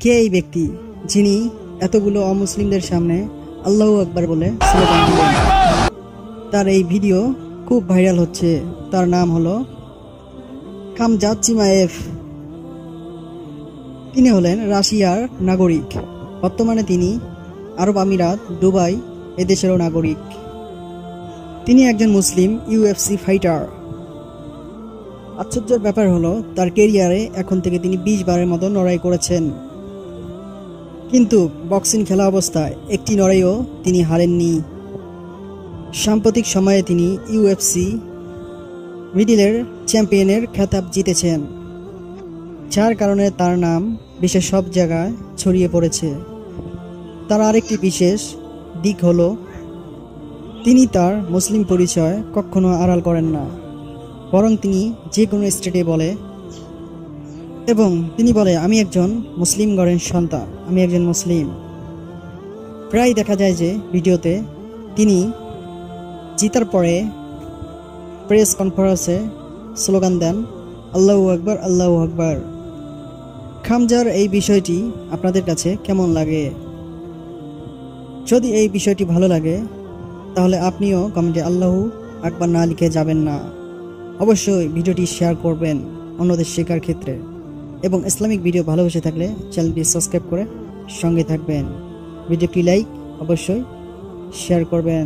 কে এই ব্যক্তি যিনি এতগুলো অমুসলিমদের সামনে আল্লাহু আকবার বলে স্লোগান দিলেন? তার এই ভিডিও খুব ভাইরাল হচ্ছে। তার নাম হলো খামজাত চিমায়েভ। তিনি হলেন রাশিয়ার নাগরিক। বর্তমানে তিনি আরব আমিরাত, দুবাই এদেশেরও নাগরিক। তিনি একজন মুসলিম ইউএফসি ফাইটার। আশ্চর্যের ব্যাপার হলো তার কেরিয়ারে এখন থেকে তিনি 20 বারের মতো লড়াই করেছেন, কিন্তু বক্সিং খেলা অবস্থায় একটি লড়াইও তিনি হারেননি। সাম্প্রতিক সময়ে তিনি ইউএফসি মিডলের চ্যাম্পিয়নের খেতাব জিতেছেন, যার কারণে তার নাম বিশ্বের সব জায়গায় ছড়িয়ে পড়েছে। তার আরেকটি বিশেষ দিক হলো তিনি তার মুসলিম পরিচয় কখনো আড়াল করেন না, বরং তিনি যে কোনো স্টেটে বলে এবং তিনি বলে আমি একজন মুসলিম ঘরের সন্তান, আমি একজন মুসলিম। প্রায় দেখা যায় যে ভিডিওতে তিনি জিতার পরে প্রেস কনফারেন্সে স্লোগান দেন আল্লাহু আকবার, আল্লাহু আকবার। খামজার এই বিষয়টি আপনাদের কাছে কেমন লাগে? যদি এই বিষয়টি ভালো লাগে তাহলে আপনিও কমেন্টে আল্লাহু আকবার না লিখে যাবেন না। অবশ্যই ভিডিওটি শেয়ার করবেন অন্যদের শেখার ক্ষেত্রে, এবং ইসলামিক ভিডিও ভালোবেসে থাকলে চ্যানেলটি সাবস্ক্রাইব করে সঙ্গে থাকবেন। ভিডিওটি লাইক অবশ্যই শেয়ার করবেন।